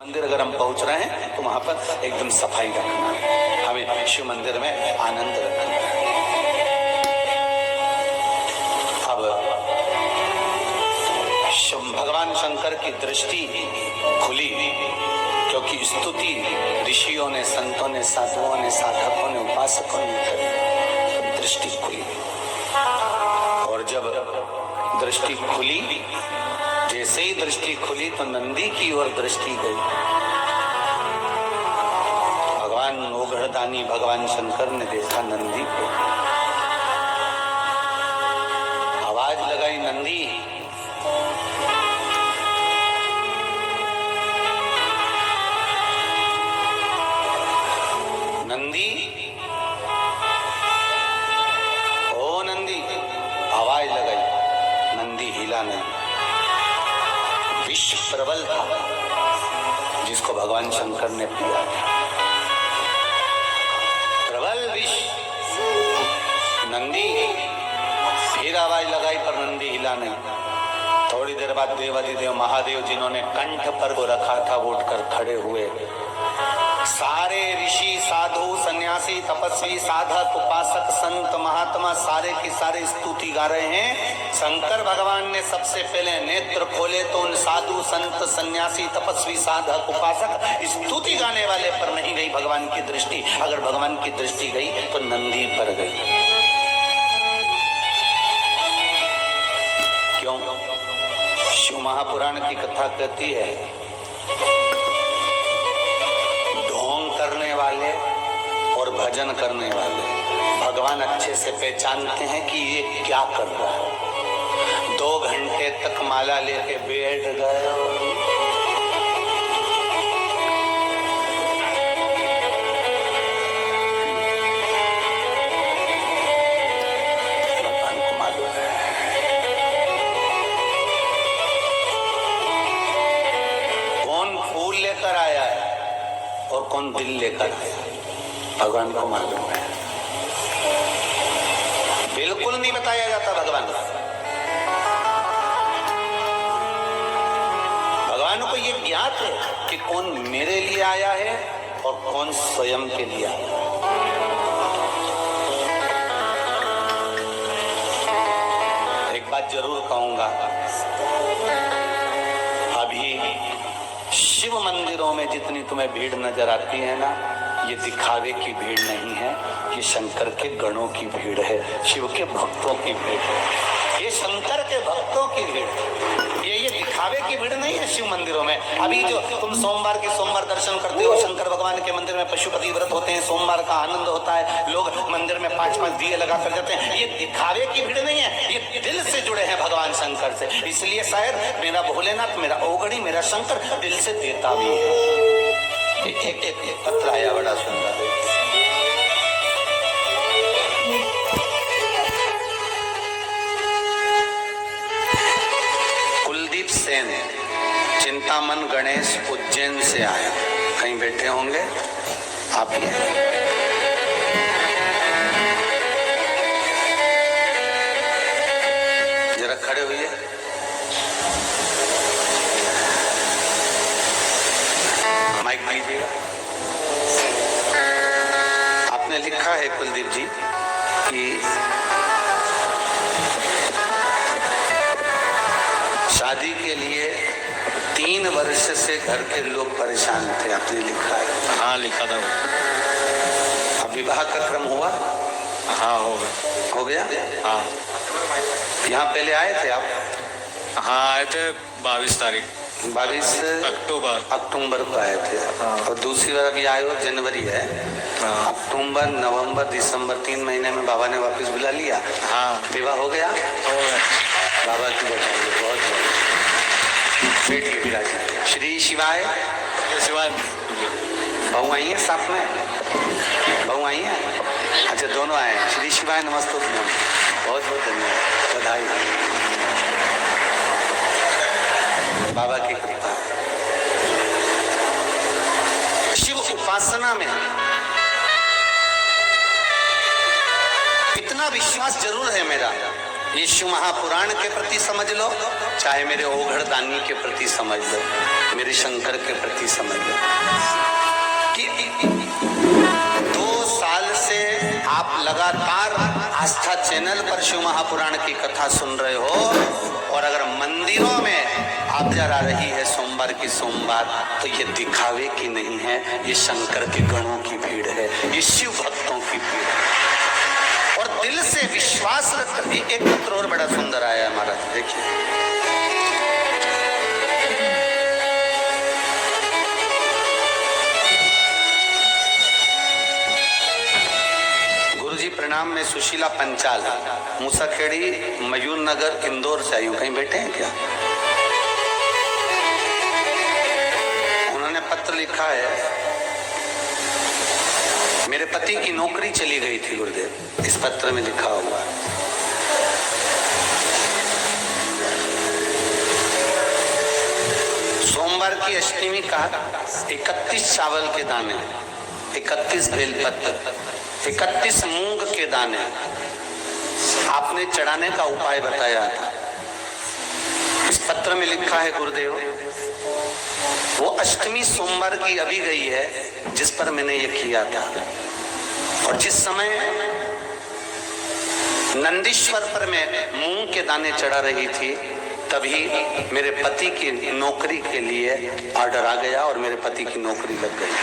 मंदिर अगर हम पहुंच रहे हैं तो वहां पर एकदम सफाई रखना है, हमें शिव मंदिर में आनंद रखना है। अब भगवान शंकर की दृष्टि खुली क्योंकि स्तुति ऋषियों ने, संतों ने, साधुओं ने, साधकों ने, उपासकों ने करी, दृष्टि खुली। और जब दृष्टि खुली, जैसे ही दृष्टि खुली तो नंदी की ओर दृष्टि गई। भगवान नौगढ़दानी भगवान शंकर ने देखा नंदी को, आवाज लगाई, नंदी। नंदी, ओ नंदी, आवाज लगाई, नंदी हिला नहीं। विष प्रबल था जिसको भगवान शंकर ने पिया, प्रबल विष। नंदी फिर आवाज लगाई पर नंदी हिला नहीं। थोड़ी देर बाद देवाधिदेव महादेव जिन्होंने कंठ पर को रखा था वो उठकर खड़े हुए। सारे ऋषि, साधु, सन्यासी, तपस्वी, साधक, उपासक, संत, महात्मा सारे की सारे स्तुति गा रहे हैं। शंकर भगवान ने सबसे पहले नेत्र खोले तो उन साधु, संत, सन्यासी, तपस्वी, साधक, उपासक स्तुति गाने वाले पर नहीं गई भगवान की दृष्टि। अगर भगवान की दृष्टि गई तो नंदी पर गई। क्यों? शिव महापुराण की कथा कहती है, करने वाले और भजन करने वाले भगवान अच्छे से पहचानते हैं कि ये क्या कर रहा है। 2 घंटे तक माला लेके बैठ गए, भगवान को मालूम है। कौन फूल लेकर आया है और कौन दिल लेकर आया, भगवान को मालूम है। बिल्कुल नहीं बताया जाता भगवान को ये ज्ञात है कि कौन मेरे लिए आया है और कौन स्वयं के लिए आया है। एक बात जरूर कहूंगा, अभी शिव मंदिरों में जितनी तुम्हें भीड़ नजर आती है ना, ये दिखावे की भीड़ नहीं है, ये शंकर के गणों की भीड़ है, शिव के भक्तों की भीड़ है, ये शंकर के भक्तों की भीड़ है। ये दिखावे की भीड़ नहीं है शिव मंदिरों में। अभी जो तुम सोमवार के सोमवार दर्शन करते हो, शंकर भगवान के मंदिर में पशुपति व्रत होते हैं, सोमवार का आनंद होता है, लोग मंदिर में 5-5 दिए लगा कर जाते हैं, ये दिखावे की भीड़ नहीं है, ये दिल से जुड़े हैं भगवान शंकर से। इसलिए शायद मेरा भोलेनाथ, मेरा ओगड़ी, मेरा शंकर दिल से देता भी है। एक पत्र आया बड़ा सुंदर, कुलदीप सेन, चिंतामन गणेश, उज्जैन से आया। कहीं बैठे होंगे आप ही, जरा खड़े हुए। माइक दीजिएगा। आपने लिखा है कुलदीप जी कि शादी के लिए 3 वर्ष से घर के लोग परेशान थे, आपने लिखा है। हाँ, लिखा था। अब विवाह का क्रम हुआ? हाँ, हो गया। हाँ, यहाँ पहले आए थे आप? हाँ, आए थे 22 तारीख, 22 अक्टूबर को आए थे। हाँ। और दूसरी बार अभी आए हो, जनवरी है। हाँ। अक्टूबर, नवंबर, दिसंबर 3 महीने में बाबा ने वापस बुला लिया। हाँ, विवाह हो गया। बाबा की बधाई, बहुत बहुत। पेट की विराज। श्री शिवाय शिवाय। बहू आई है साथ में? बहू आई है? अच्छा, दोनों आए हैं। श्री शिवाय, नमस्ते, बहुत बहुत धन्यवाद, बधाई। बाबा की कृपा। शिव उपासना में इतना विश्वास जरूर है मेरा ये शिव महापुराण के प्रति समझ लो, चाहे मेरे ओघड़दानी के प्रति समझ लो, मेरे शंकर के प्रति समझ लो कि 2 साल से आप लगातार आस्था चैनल पर शिव महापुराण की कथा सुन रहे हो, और अगर मंदिरों में आप जरा रही है सोमवार की सोमवार, तो ये दिखावे की नहीं है, ये शंकर के गणों की भीड़ है, ये शिव भक्तों की भीड़ है। और दिल से विश्वास रख। एक पत्र और बड़ा सुंदर आया है महाराज, देखिए। गुरुजी प्रणाम, मैं सुशीला पंचाल, मूसाखेड़ी, मयूर नगर, इंदौर से आई हूँ। कहीं बैठे हैं क्या? उन्होंने पत्र लिखा है, मेरे पति की नौकरी चली गई थी गुरुदेव, इस पत्र में लिखा हुआ है। सोमवार की अष्टमी का 31 चावल के दाने, 31 बेलपत्र, 31 मूंग के दाने आपने चढ़ाने का उपाय बताया था। इस पत्र में लिखा है गुरुदेव, वो अष्टमी सोमवार की अभी गई है जिस पर मैंने ये किया था, और जिस समय नंदीश्वर पर मैं मूंग के दाने चढ़ा रही थी, तभी मेरे पति की नौकरी के लिए ऑर्डर आ गया और मेरे पति की नौकरी लग गई।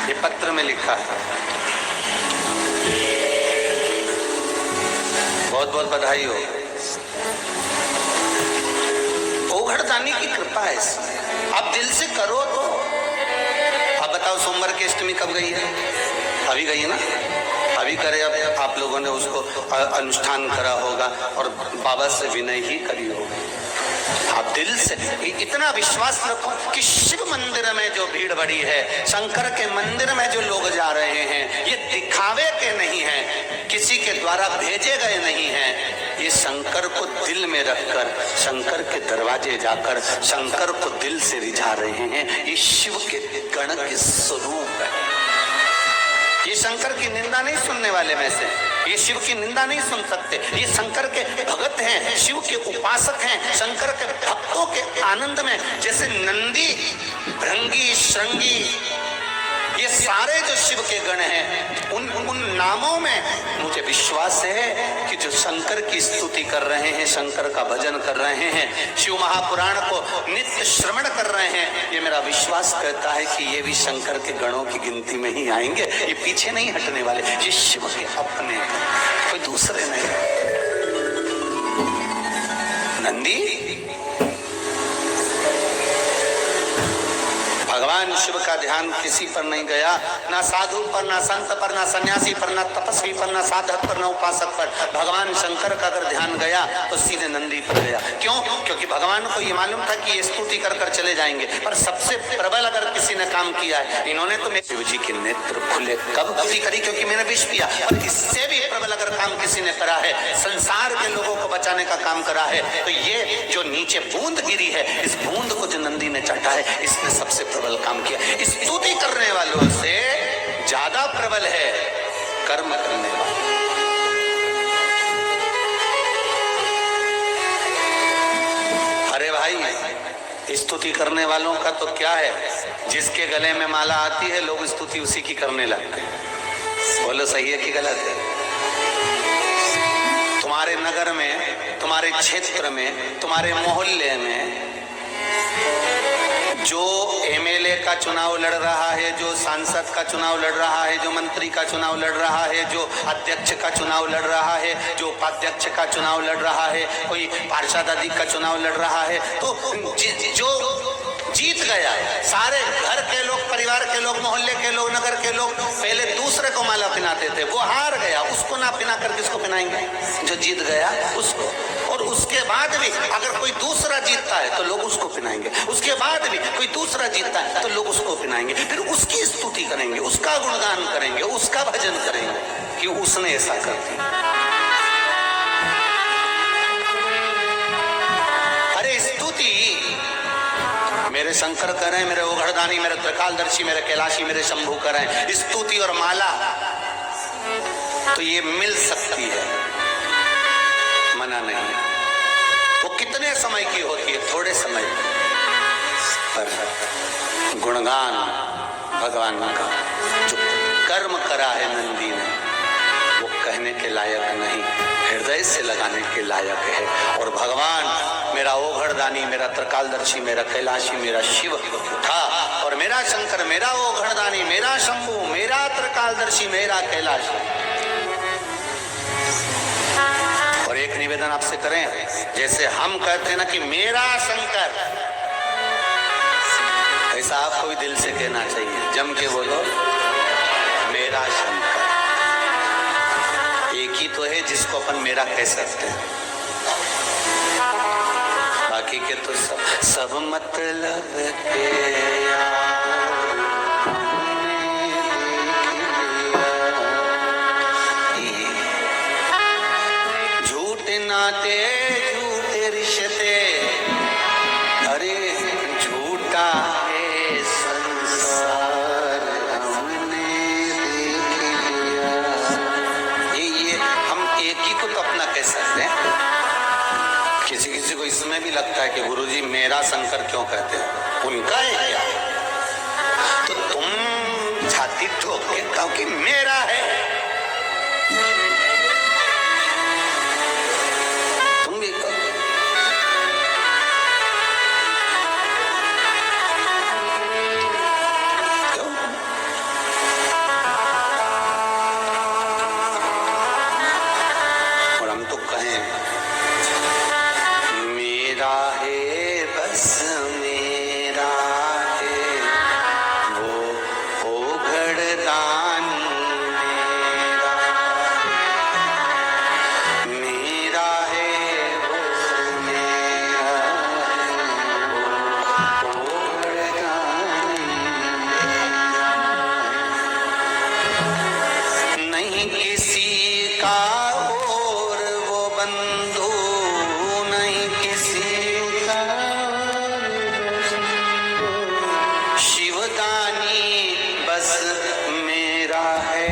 ये पत्र में लिखा है। बहुत बहुत बधाई हो। ओघड़दानी की कृपा है इसमें, आप दिल से करो तो। अब बताओ सोमवार की अष्टमी कब गई है? अभी गई है ना, अभी करे। अब आप लोगों ने उसको अनुष्ठान करा होगा और बाबा से विनय ही करी होगी। आप दिल से इतना विश्वास रखो कि शिव मंदिर में जो भीड़ बढ़ी है, शंकर के मंदिर में जो लोग जा रहे हैं, ये दिखावे के नहीं है, किसी के द्वारा भेजे गए नहीं हैं, ये शंकर को दिल में रखकर, शंकर के दरवाजे जाकर शंकर को दिल से रिझा रहे हैं। ये शिव के गण के स्वरूप है। ये शंकर की निंदा नहीं सुनने वाले में से, ये शिव की निंदा नहीं सुन सकते। ये शंकर के भगत हैं, शिव के उपासक हैं, शंकर के भक्तों के आनंद में, जैसे नंदी, भृंगी, श्रृंगी, ये सारे जो शिव के गण हैं, उन नामों में मुझे विश्वास है कि जो शंकर की स्तुति कर रहे हैं, शंकर का भजन कर रहे हैं, शिव महापुराण को नित्य श्रवण कर रहे हैं, ये मेरा विश्वास कहता है कि ये भी शंकर के गणों की गिनती में ही आएंगे। ये पीछे नहीं हटने वाले, ये शिव के अपने, कोई दूसरे नहीं। नंदी भगवान शिव का ध्यान किसी पर नहीं गया, ना साधु पर, ना संत पर, ना सन्यासी पर, ना तपस्वी पर, ना साधक पर, ना उपासक पर। भगवान शंकर का अगर ध्यान गया तो सीधे नंदी पर गया। क्यों? क्योंकि भगवान को ये मालूम था कि ये स्तुति कर कर चले जाएंगे, पर सबसे प्रबल अगर किसी ने काम किया है, इन्होंने तो मेरे शिव जी के नेत्र खुले कब स्तुति करी, क्योंकि मैंने विष पिया। और इससे भी प्रबल अगर काम किसी ने करा है, संसार के लोगों को बचाने का काम करा है, तो ये जो नीचे बूंद गिरी है, इस बूंद को जो नंदी ने चाटा है, इसने सबसे प्रबल काम किया। स्तुति करने वालों से ज्यादा प्रबल है कर्म करने वाले। अरे भाई, स्तुति करने वालों का तो क्या है, जिसके गले में माला आती है लोग स्तुति उसी की करने लगते हैं। बोलो सही है कि गलत है? तुम्हारे नगर में, तुम्हारे क्षेत्र में, तुम्हारे मोहल्ले में जो एमएलए का चुनाव लड़ रहा है, जो सांसद का चुनाव लड़ रहा है, जो मंत्री का चुनाव लड़ रहा है, जो अध्यक्ष का चुनाव लड़ रहा है, जो उपाध्यक्ष का चुनाव लड़ रहा है, कोई पार्षद आदि का चुनाव लड़ रहा है, तो जो जीत गया, सारे घर के लोग, परिवार के लोग, मोहल्ले के लोग, नगर के लोग पहले दूसरे को माला पहनाते थे। वो हार गया, उसको ना पहना कर किसको पहनाएंगे? जो जीत गया उसको। और उसके बाद भी अगर कोई दूसरा जीतता है तो लोग उसको पहनाएंगे, उसके बाद भी कोई दूसरा जीतता है तो लोग उसको पहनाएंगे, फिर उसकी स्तुति करेंगे, उसका गुणगान करेंगे, उसका भजन करेंगे कि उसने ऐसा कर दिया। अरे स्तुति मेरे शंकर करें, मेरे ओघड़दानी, मेरे त्रिकालदर्शी, मेरे कैलाशी, मेरे शंभू करें, स्तुति और माला तो ये मिल सकती है। मना नहीं है। वो कितने समय की होती है? थोड़े समय पर गुणगान भगवान का जो कर्म करा है नंदी ने, वो कहने के लायक नहीं, हृदय से लगाने के लायक है। और भगवान मेरा ओघड़दानी, मेरा त्रिकालदर्शी, मेरा कैलाशी, मेरा शिव था, और मेरा शंकर, मेरा ओघड़दानी, मेरा शंभू, मेरा त्रिकालदर्शी, मेरा कैलाशी। और एक निवेदन आपसे करें, जैसे हम कहते हैं ना कि मेरा शंकर, ऐसा आपको भी दिल से कहना चाहिए, जम के बोलो मेरा शंकर। एक ही तो है जिसको अपन मेरा कह सकते हैं, बाकी के तो सब मतलब के झूठे नाते झूठे रिश्ते, अरे झूठा है संसार हमने देख लिया। ये हम एक ही को तो अपना कह सकते हैं। किसी किसी को इसमें भी लगता है कि गुरुजी मेरा शंकर क्यों कहते हैं, उनका है क्या? तो तुम छाती ठोक के कहो कि मेरा है, तुम भी कहो। क्यों? और हम तो कहें मेरा है, बस मेरा है वो ओघड़दानी, मेरा है बस मेरा है वो ओघड़दानी, नहीं किसी का और वो बंधु, नहीं किसी का शिवदानी, बस मेरा है,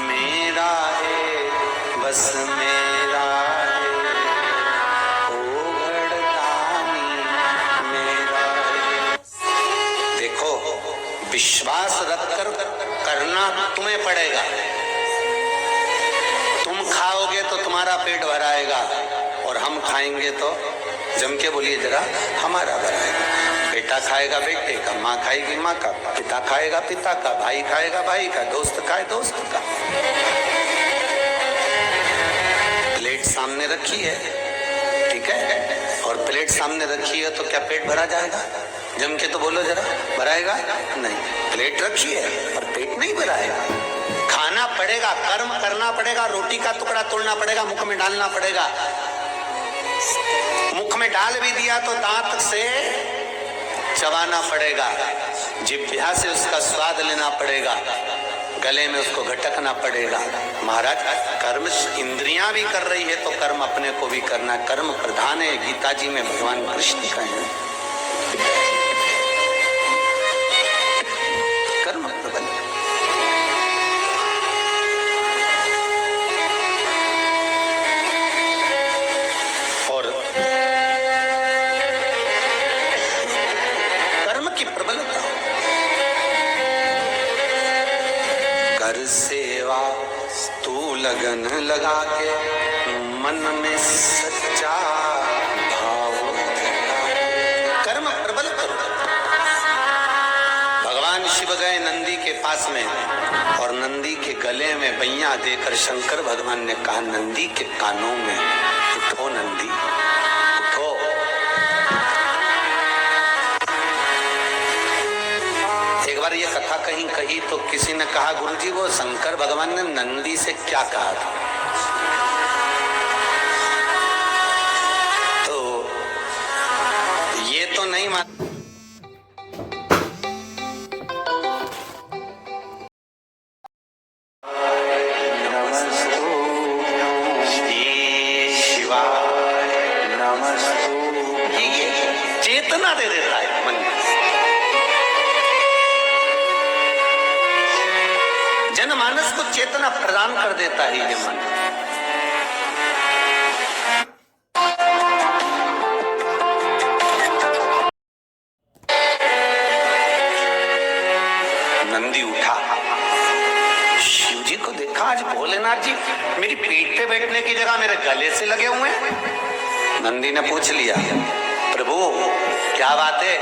मेरा है, बस मेरा है ओघड़दानी, मेरा है। देखो, विश्वास रखकर करना तुम्हें पड़ेगा। तुम खाओगे तो तुम्हारा पेट भराएगा, और हम खाएंगे तो जम के बोलिए जरा हमारा भराएगा। बेटा खाएगा बेटे का, माँ खाएगी माँ का, पिता खाएगा पिता का, भाई खाएगा भाई का, दोस्त खाए दोस्त का। प्लेट सामने रखी है, ठीक है, और प्लेट सामने रखी है तो क्या पेट भरा जाएगा? जम के तो बोलो जरा, भराएगा नहीं। प्लेट रखी है और पेट नहीं भराएगा। खाना पड़ेगा, कर्म करना पड़ेगा, रोटी का टुकड़ा तोड़ना पड़ेगा, मुख में डालना पड़ेगा। मुख में डाल भी दिया तो दांत से चबाना पड़ेगा, जिह्वा से उसका स्वाद लेना पड़ेगा, गले में उसको घटकना पड़ेगा। महाराज, कर्म इंद्रियां भी कर रही है तो कर्म अपने को भी करना। कर्म प्रधान है, गीता जी में भगवान कृष्ण कहे कर्म प्रबल। और कर्म की प्रबलता, कर सेवा तू लगन लगा के, मन में सच्चा भाव, कर्म प्रबल करो। भगवान शिव गए नंदी के पास में, और नंदी के गले में बैया देकर शंकर भगवान ने कहा नंदी के कानों में, उठो नंदी उठो। एक बार ये कथा कहीं कही तो किसी ने कहा गुरुजी वो शंकर भगवान ने नंदी से क्या कहा था? तो ये तो नहीं मान। चेतना दे देता है मन में, जनमानस को चेतना प्रदान कर देता है ये मन। नंदी उठा, शिव जी को देखा, आज भोलेनाथ जी मेरी पीठ पे बैठने की जगह मेरे गले से लगे हुए हैं। नंदी ने पूछ लिया, प्रभु क्या बात है?